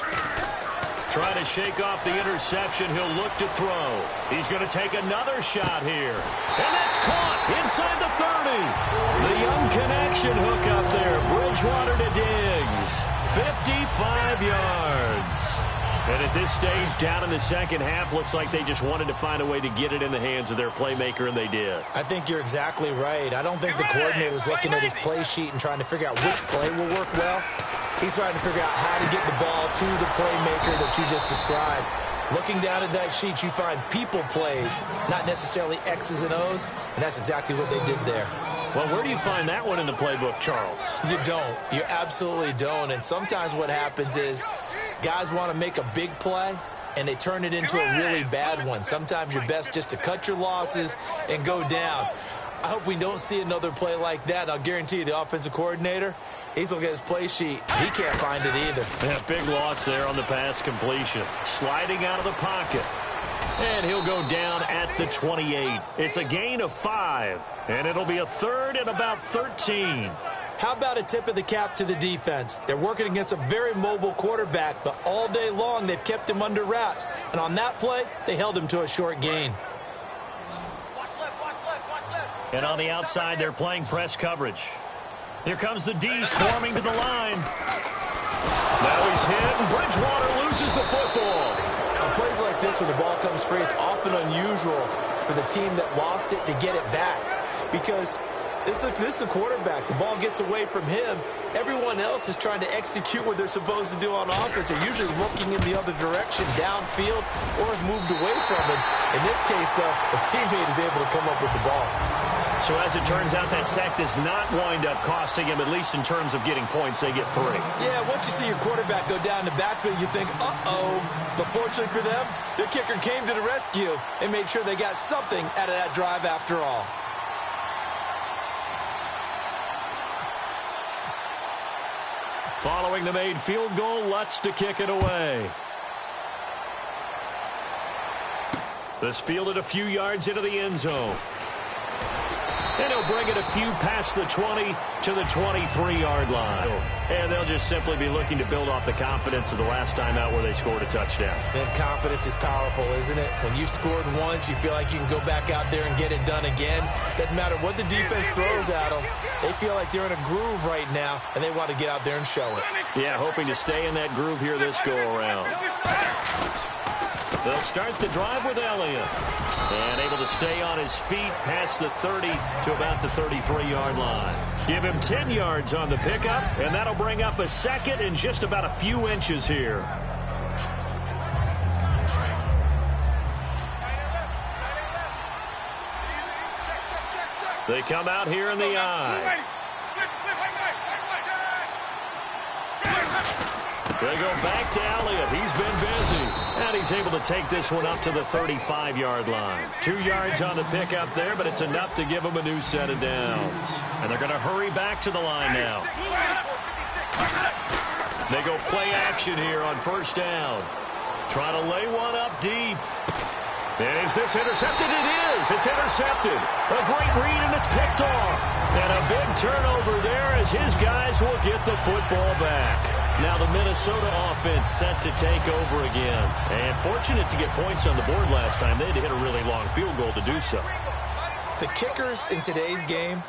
Trying to shake off the interception, he'll look to throw. He's going to take another shot here. And that's caught inside the 30. The young connection hook up there. Bridgewater to Diggs. 55 yards. And at this stage, down in the second half, looks like they just wanted to find a way to get it in the hands of their playmaker, and they did. I think you're exactly right. I don't think the coordinator's looking at his play sheet and trying to figure out which play will work well. He's trying to figure out how to get the ball to the playmaker that you just described. Looking down at that sheet, you find people plays, not necessarily X's and O's, and that's exactly what they did there. Well, where do you find that one in the playbook, Charles? You don't. You absolutely don't. And sometimes what happens is guys want to make a big play, and they turn it into a really bad one. Sometimes you're best just to cut your losses and go down. I hope we don't see another play like that. I'll guarantee you the offensive coordinator, he's looking at his play sheet. He can't find it either. Yeah, big loss there on the pass completion. Sliding out of the pocket. And he'll go down at the 28. It's a gain of 5, and it'll be a 3rd and about 13. How about a tip of the cap to the defense? They're working against a very mobile quarterback, but all day long they've kept him under wraps. And on that play, they held him to a short gain. And on the outside, they're playing press coverage. Here comes the D swarming to the line. Now he's hit, and Bridgewater loses the football. On plays like this, when the ball comes free, it's often unusual for the team that lost it to get it back. Because this is the quarterback. The ball gets away from him. Everyone else is trying to execute what they're supposed to do on offense. They're usually looking in the other direction, downfield, or have moved away from him. In this case, though, a teammate is able to come up with the ball. So as it turns out, that sack does not wind up costing him, at least in terms of getting points. They get 3. Yeah, once you see your quarterback go down the backfield, you think, uh-oh. But fortunately for them, their kicker came to the rescue and made sure they got something out of that drive after all. Following the made field goal, Lutz to kick it away. This fielded a few yards into the end zone. And he'll bring it a few past the 20 to the 23-yard line. And they'll just simply be looking to build off the confidence of the last time out where they scored a touchdown. And confidence is powerful, isn't it? When you've scored once, you feel like you can go back out there and get it done again. Doesn't matter what the defense throws at them. They feel like they're in a groove right now, and they want to get out there and show it. Yeah, hoping to stay in that groove here this go-around. They'll start the drive with Elliott. And able to stay on his feet past the 30 to about the 33-yard line. Give him 10 yards on the pickup, and that'll bring up a 2nd and just about a few inches here. They come out here in the eye. They go back to Elliott. He's been busy. And he's able to take this one up to the 35-yard line. 2 yards on the pickup there, but it's enough to give him a new set of downs. And they're going to hurry back to the line now. They go play action here on 1st down. Trying to lay one up deep. And is this intercepted? It is. It's intercepted. A great read, and it's picked off. And a big turnover there as his guys will get the football back. Now the Minnesota offense set to take over again. And fortunate to get points on the board last time. They had to hit a really long field goal to do so. The kickers in today's game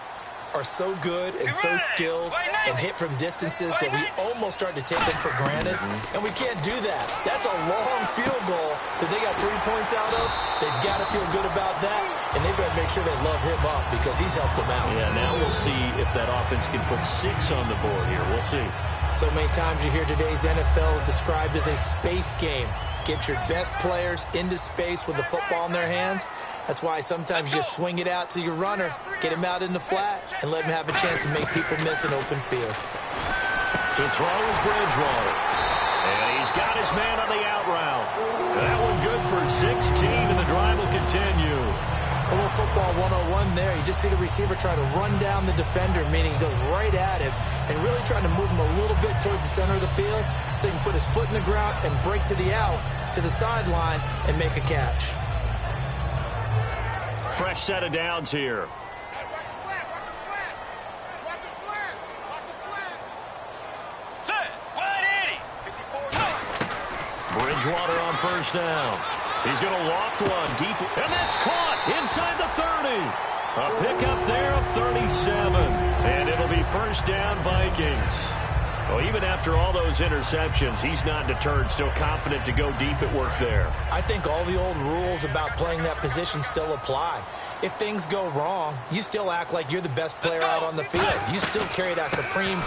are so good and so skilled and hit from distances that we almost start to take them for granted. And we can't do that. That's a long field goal that they got 3 points out of. They've got to feel good about that. And they better make sure they love him up because he's helped them out. Yeah, now we'll see if that offense can put 6 on the board here. We'll see. So many times you hear today's NFL described as a space game. Get your best players into space with the football in their hands. That's why sometimes you just swing it out to your runner, get him out in the flat, and let him have a chance to make people miss an open field. To throw is Bridgewater. And he's got his man on the out route. That one good for 16, and the drive will continue. A little football 101 there. You just see the receiver try to run down the defender, meaning he goes right at him, and really trying to move him a little bit towards the center of the field so he can put his foot in the ground and break to the out, to the sideline, and make a catch. Fresh set of downs here. Bridgewater on first down. He's going to loft one deep, and that's caught inside the 30. A pickup there of 37, and it'll be first down Vikings. Well, even after all those interceptions, he's not deterred, still confident to go deep at work there. I think all the old rules about playing that position still apply. If things go wrong, you still act like you're the best player out on the field. You still carry that supreme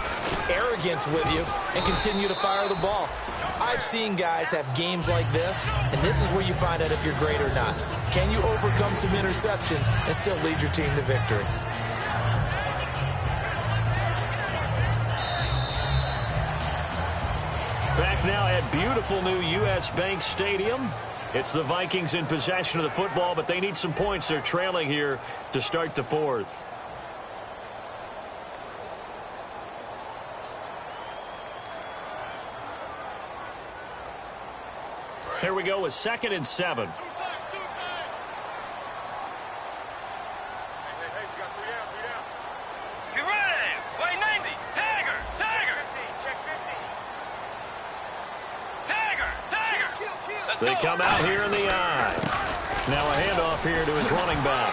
arrogance with you and continue to fire the ball. I've seen guys have games like this, and this is where you find out if you're great or not. Can you overcome some interceptions and still lead your team to victory? Back now at beautiful new U.S. Bank Stadium. It's the Vikings in possession of the football, but they need some points. They're trailing here to start the fourth. Here we go with 2nd and 7. Get ready! Way 90! Tiger! Tiger! Check 15! Tiger! They come out here in the eye. Now a handoff here to his running back.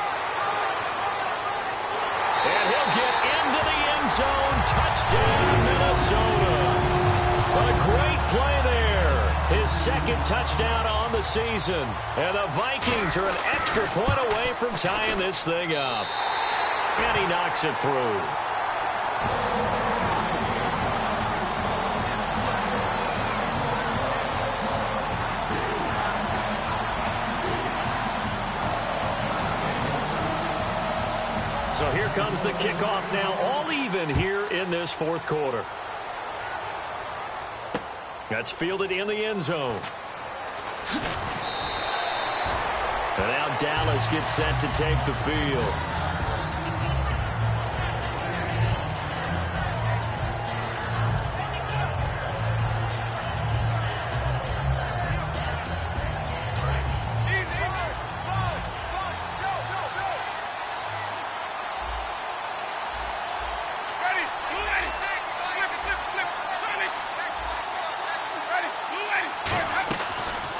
And he'll get into the end zone. Touchdown, Minnesota. A great play there. His 2nd touchdown on the season. And the Vikings are an extra point away from tying this thing up. And he knocks it through. So here comes the kickoff now, all even here in this fourth quarter. That's fielded in the end zone. And now Dallas gets set to take the field.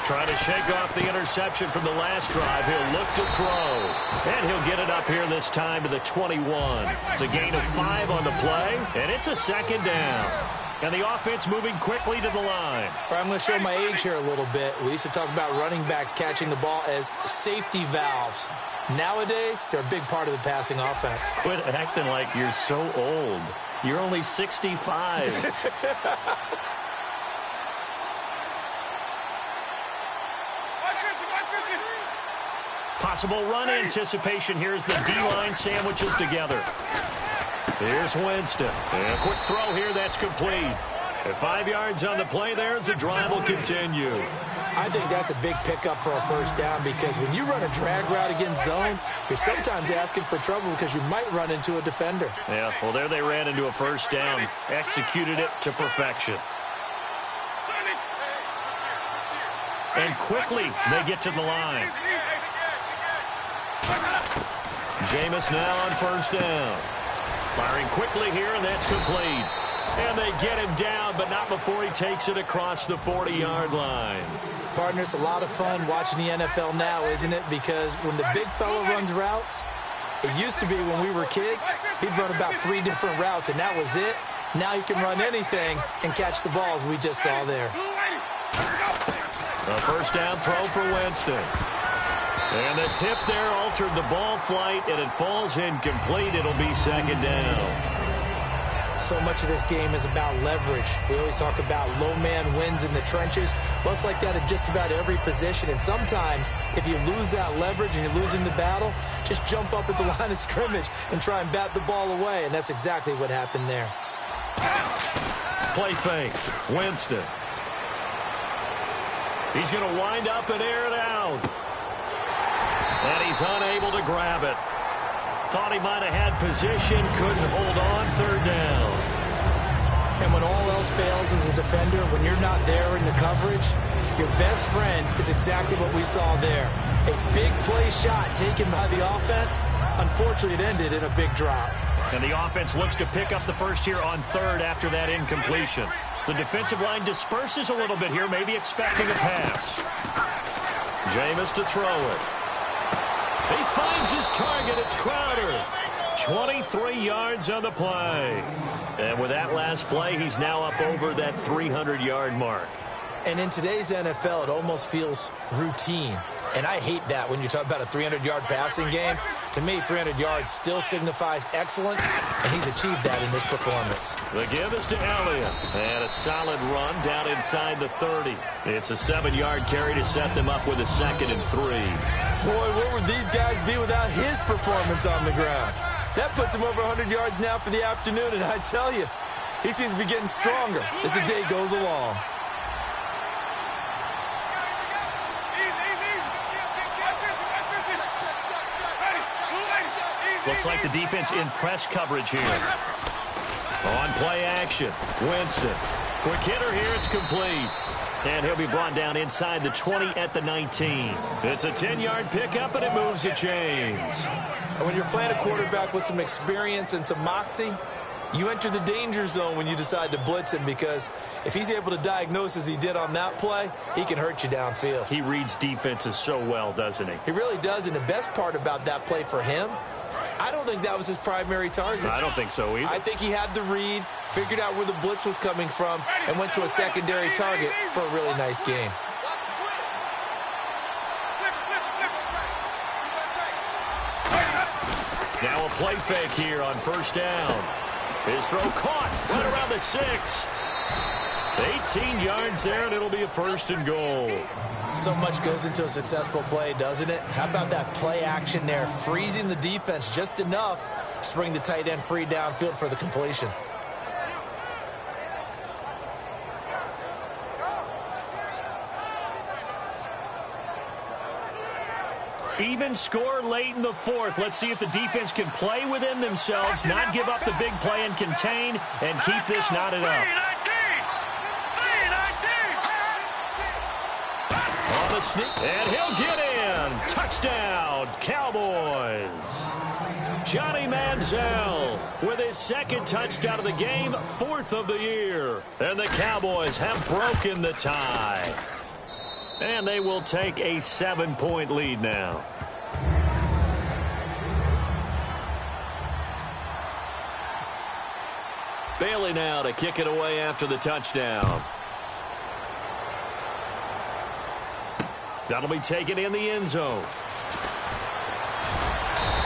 Trying to shake off the interception from the last drive. He'll look to throw. And he'll get it up here this time to the 21. It's a gain of 5 on the play, and it's a 2nd down. And the offense moving quickly to the line. I'm going to show my age here a little bit. We used to talk about running backs catching the ball as safety valves. Nowadays, they're a big part of the passing offense. Quit acting like you're so old. You're only 65. Possible run anticipation. Here's the D-line sandwiches together. Here's Winston. And a quick throw here. That's complete. And 5 yards on the play there as the drive will continue. I think that's a big pickup for a first down because when you run a drag route against zone, you're sometimes asking for trouble because you might run into a defender. Yeah, well, there they ran into a first down. Executed it to perfection. And quickly they get to the line. Jameis now on first down. Firing quickly here, and that's complete. And they get him down, but not before he takes it across the 40-yard line. Partner, it's a lot of fun watching the NFL now, isn't it? Because when the big fella runs routes, it used to be when we were kids, he'd run about 3 different routes, and that was it. Now he can run anything and catch the balls we just saw there. A first down throw for Winston. And the tip there altered the ball flight, and it falls incomplete. It'll be 2nd down. So much of this game is about leverage. We always talk about low man wins in the trenches. Well, it's like that in just about every position. And sometimes, if you lose that leverage and you're losing the battle, just jump up at the line of scrimmage and try and bat the ball away. And that's exactly what happened there. Play fake. Winston. He's going to wind up and air it out. And he's unable to grab it. Thought he might have had position, couldn't hold on, third down. And when all else fails as a defender, when you're not there in the coverage, your best friend is exactly what we saw there. A big play shot taken by the offense. Unfortunately, it ended in a big drop. And the offense looks to pick up the first here on third after that incompletion. The defensive line disperses a little bit here, maybe expecting a pass. Jameis to throw it. He finds his target. It's Crowder. 23 yards on the play. And with that last play, he's now up over that 300-yard mark. And in today's NFL, it almost feels routine. And I hate that when you talk about a 300-yard passing game. To me, 300 yards still signifies excellence, and he's achieved that in this performance. The give is to Elliott. And a solid run down inside the 30. It's a 7-yard carry to set them up with a 2nd and 3. Boy, where would these guys be without his performance on the ground? That puts him over 100 yards now for the afternoon, and I tell you, he seems to be getting stronger as the day goes along. Looks like the defense in press coverage here. On play action, Winston. Quick hitter here, it's complete. And he'll be brought down inside the 20 at the 19. It's a 10-yard pickup, and it moves the chains. And when you're playing a quarterback with some experience and some moxie, you enter the danger zone when you decide to blitz him, because if he's able to diagnose as he did on that play, he can hurt you downfield. He reads defenses so well, doesn't he? He really does, and the best part about that play for him, I don't think that was his primary target. I don't think so either. I think he had the read, figured out where the blitz was coming from, and went to a secondary target for a really nice game. Now a play fake here on first down. His throw caught right around the 6. 18 yards there, and it'll be a 1st and goal. So much goes into a successful play, doesn't it? How about that play action there, freezing the defense just enough to bring the tight end free downfield for the completion. Even score late in the 4th. Let's see if the defense can play within themselves, not give up the big play and contain, and keep this knotted up. On the sneak, and he'll get in. Touchdown, Cowboys. Johnny Manziel with his 2nd touchdown of the game, 4th of the year. And the Cowboys have broken the tie. And they will take a 7-point lead now. Bailey now to kick it away after the touchdown. That'll be taken in the end zone.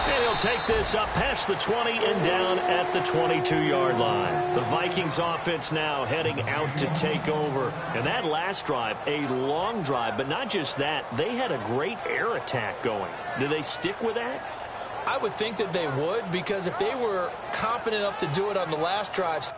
And he'll take this up past the 20 and down at the 22-yard line. The Vikings offense now heading out to take over. And that last drive, a long drive, but not just that. They had a great air attack going. Do they stick with that? I would think that they would, because if they were competent enough to do it on the last drive,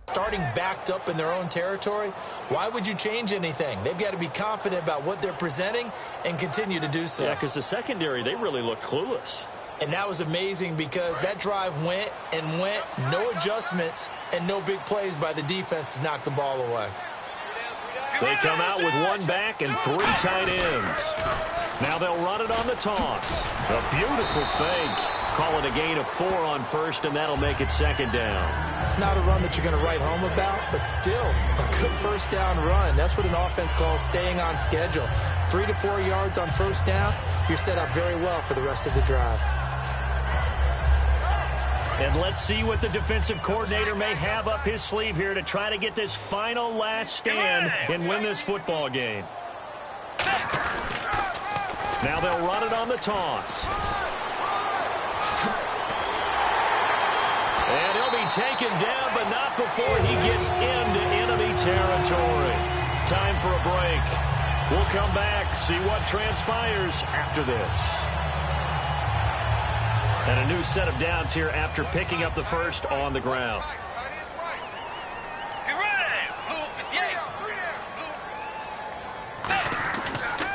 starting backed up in their own territory, why would you change anything? They've got to be confident about what they're presenting and continue to do so. Yeah, because the secondary, they really look clueless. And that was amazing, because that drive went and went, no adjustments and no big plays by the defense to knock the ball away. They come out with 1 back and 3 tight ends. Now they'll run it on the toss. A beautiful fake. call it a gain of 4 on first, and that'll make it second down. Not a run that you're going to write home about, but still a good first down run. That's what an offense calls staying on schedule. 3 to 4 yards on first down, you're set up very well for the rest of the drive. And let's see what the defensive coordinator may have up his sleeve here to try to get this final last stand and win this football game. Now they'll run it on the toss. And he'll be taken down, but not before he gets into enemy territory. Time for a break. We'll come back, see what transpires after this. And a new set of downs here after picking up the first on the ground.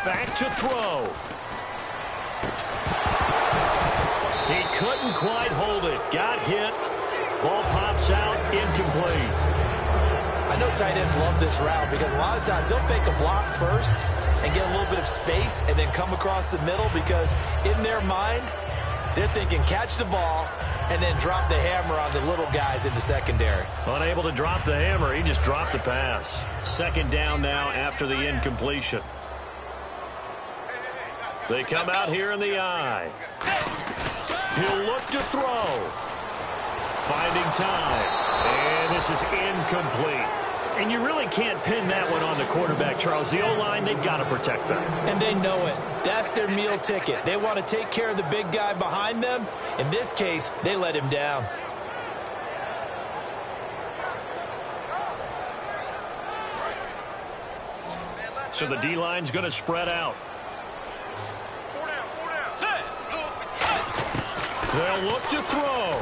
Back to throw. He couldn't quite hold it. Got hit. Ball pops out, incomplete. I know tight ends love this route because a lot of times they'll fake a block first and get a little bit of space and then come across the middle because in their mind, they're thinking catch the ball and then drop the hammer on the little guys in the secondary. Unable to drop the hammer, he just dropped the pass. Second down now after the incompletion. They come out here in the eye. He'll look to throw. Finding time. And this is incomplete. And you really can't pin that one on the quarterback, Charles. The O-line, they've got to protect them. And they know it. That's their meal ticket. They want to take care of the big guy behind them. In this case, they let him down. So the D-line's going to spread out. They'll look to throw.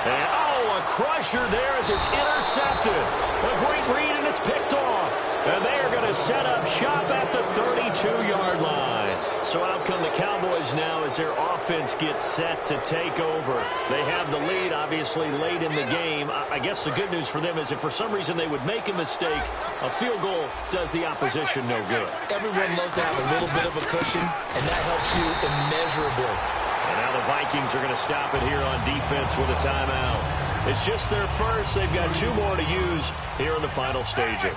And, a crusher there as it's intercepted. A great read, and it's picked off. And they are going to set up shop at the 32-yard line. So out come the Cowboys now as their offense gets set to take over. They have the lead, obviously, late in the game. I guess the good news for them is if for some reason they would make a mistake, a field goal does the opposition no good. Everyone loves to have a little bit of a cushion, and that helps you immeasurably. And now the Vikings are going to stop it here on defense with a timeout. It's just their first. They've got 2 more to use here in the final stages.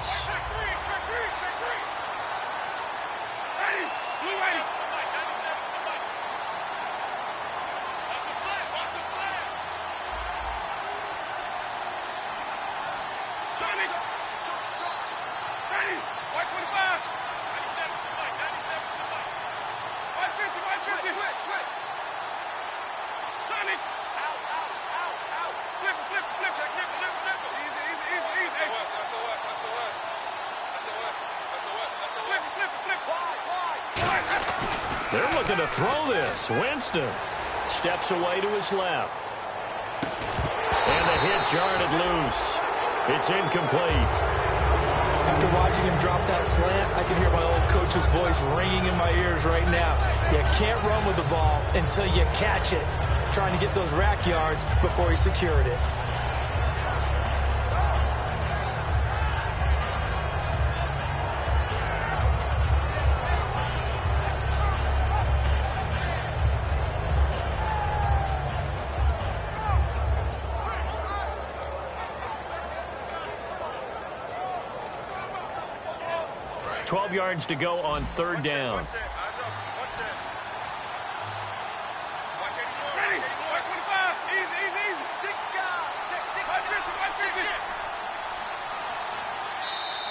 They're looking to throw this. Winston steps away to his left. And the hit jarred it loose. It's incomplete. After watching him drop that slant, I can hear my old coach's voice ringing in my ears right now. You can't run with the ball until you catch it. Trying to get those rack yards before he secured it. Yards to go on third down.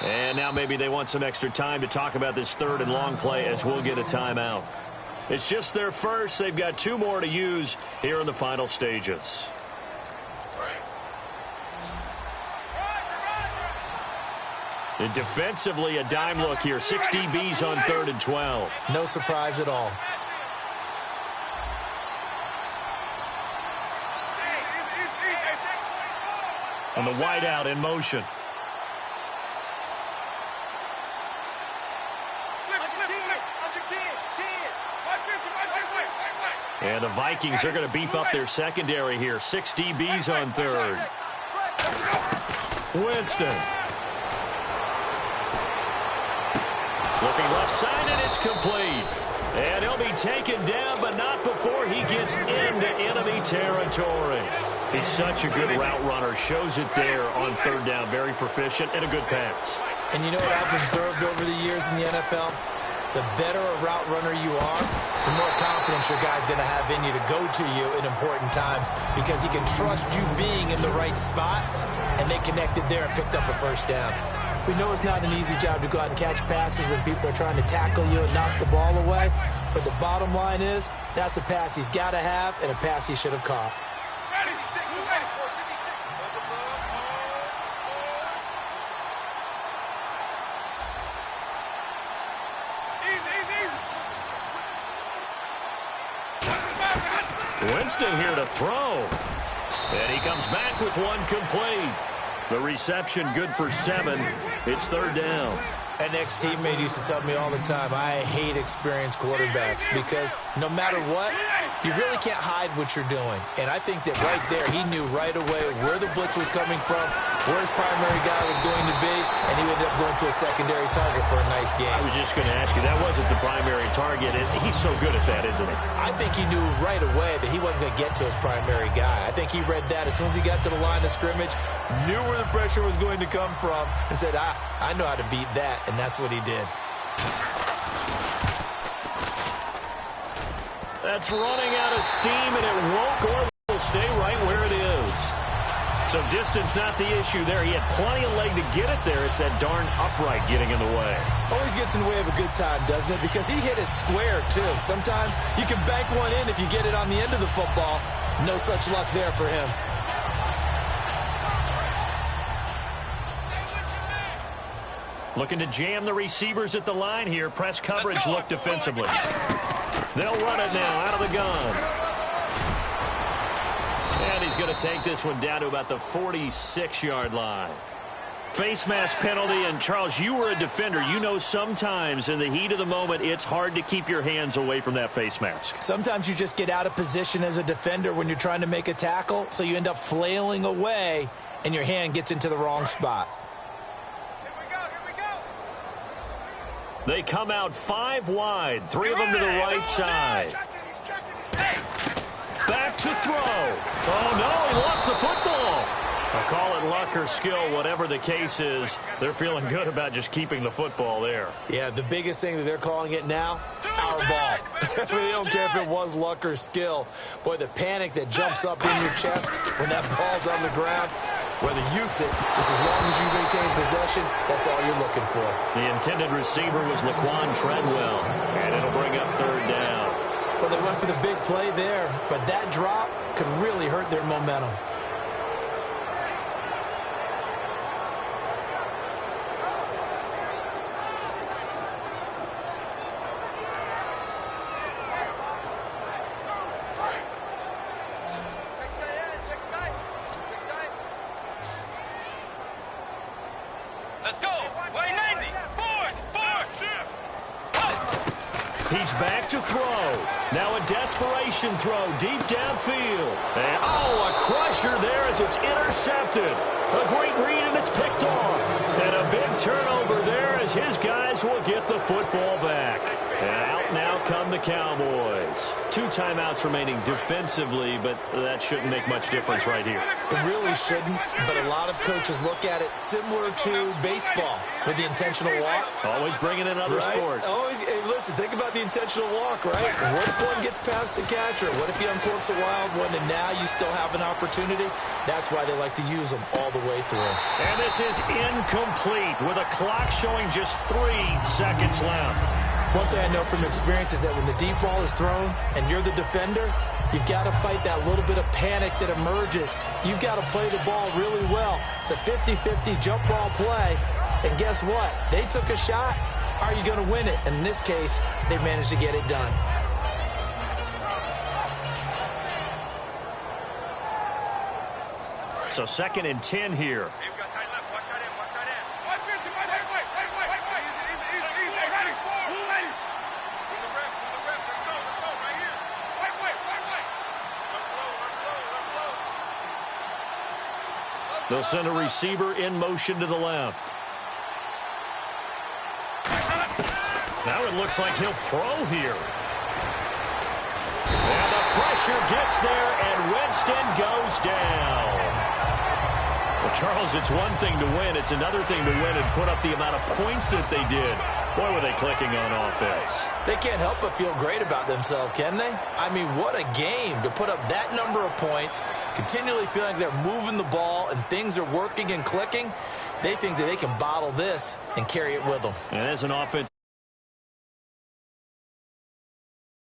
And now maybe they want some extra time to talk about this third and long play as we'll get a timeout. It's just their first. They've got 2 more to use here in the final stages. And defensively, a dime look here. 6 DBs on 3rd and 12. No surprise at all. And the wideout in motion. And the Vikings are going to beef up their secondary here. 6 DBs on 3rd. Winston. Looking left side, and it's complete. And he'll be taken down, but not before he gets into enemy territory. He's such a good route runner. Shows it there on third down. Very proficient and a good pass. And you know what I've observed over the years in the NFL? The better a route runner you are, the more confidence your guy's going to have in you to go to you in important times because he can trust you being in the right spot, and they connected there and picked up a first down. We know it's not an easy job to go out and catch passes when people are trying to tackle you and knock the ball away, but the bottom line is that's a pass he's got to have and a pass he should have caught. Winston here to throw. And he comes back with one complete. The reception good for 7. It's third down. An ex-teammate used to tell me all the time, I hate experienced quarterbacks because no matter what, you really can't hide what you're doing. And I think that right there, he knew right away where the blitz was coming from, where his primary guy was going to be, and he ended up going to a secondary target for a nice game. I was just going to ask you, that wasn't the primary target. He's so good at that, isn't he? I think he knew right away that he wasn't going to get to his primary guy. I think he read that as soon as he got to the line of scrimmage, knew where the pressure was going to come from, and said, I know how to beat that. And that's what he did. That's running out of steam, and it won't go. It will stay right where it is. So distance not the issue there. He had plenty of leg to get it there. It's that darn upright getting in the way. Always gets in the way of a good time, doesn't it? Because he hit it square, too. Sometimes you can bank one in if you get it on the end of the football. No such luck there for him. Looking to jam the receivers at the line here. Press coverage look defensively. They'll run it now out of the gun. And he's going to take this one down to about the 46-yard line. Face mask penalty, and Charles, you were a defender. You know sometimes in the heat of the moment, it's hard to keep your hands away from that face mask. Sometimes you just get out of position as a defender when you're trying to make a tackle, so you end up flailing away, and your hand gets into the wrong spot. They come out 5 wide, 3 of them to the right side. Back to throw. Oh, no, he lost the football. I'll call it luck or skill, whatever the case is. They're feeling good about just keeping the football there. Yeah, the biggest thing that they're calling it now, our ball. They don't care if it was luck or skill. Boy, the panic that jumps up in your chest when that ball's on the ground, whether you use it, just as long as you maintain possession, that's all you're looking for. The intended receiver was Laquan Treadwell, and it'll bring up third down. Well, they went for the big play there, but that drop could really hurt their momentum. He's back to throw. Now a desperation throw deep downfield. And, a crusher there as it's intercepted. A great read, and it's picked off. And a big turnover there as his guys will get the football back. And out now come the Cowboys. 2 timeouts remaining defensively, but that shouldn't make much difference right here. It really shouldn't, but a lot of coaches look at it similar to baseball with the intentional walk. Always bringing in other sports. Always, hey, listen, think about the intentional walk, right? What if one gets past the catcher? What if he uncorks a wild one and now you still have an opportunity? That's why they like to use them all the way through. And this is incomplete with a clock showing just 3 seconds left. One thing I know from experience is that when the deep ball is thrown and you're the defender, you've got to fight that little bit of panic that emerges. You've got to play the ball really well. It's a 50-50 jump ball play. And guess what? They took a shot. How are you going to win it? And in this case, they managed to get it done. So 2nd and 10 here. They'll send a receiver in motion to the left. Now it looks like he'll throw here. pressure gets there, and Winston goes down. Well, Charles, it's one thing to win. It's another thing to win and put up the amount of points that they did. Boy, were they clicking on offense. They can't help but feel great about themselves, can they? I mean, what a game to put up that number of points, continually feeling like they're moving the ball and things are working and clicking. They think that they can bottle this and carry it with them. And as an offense.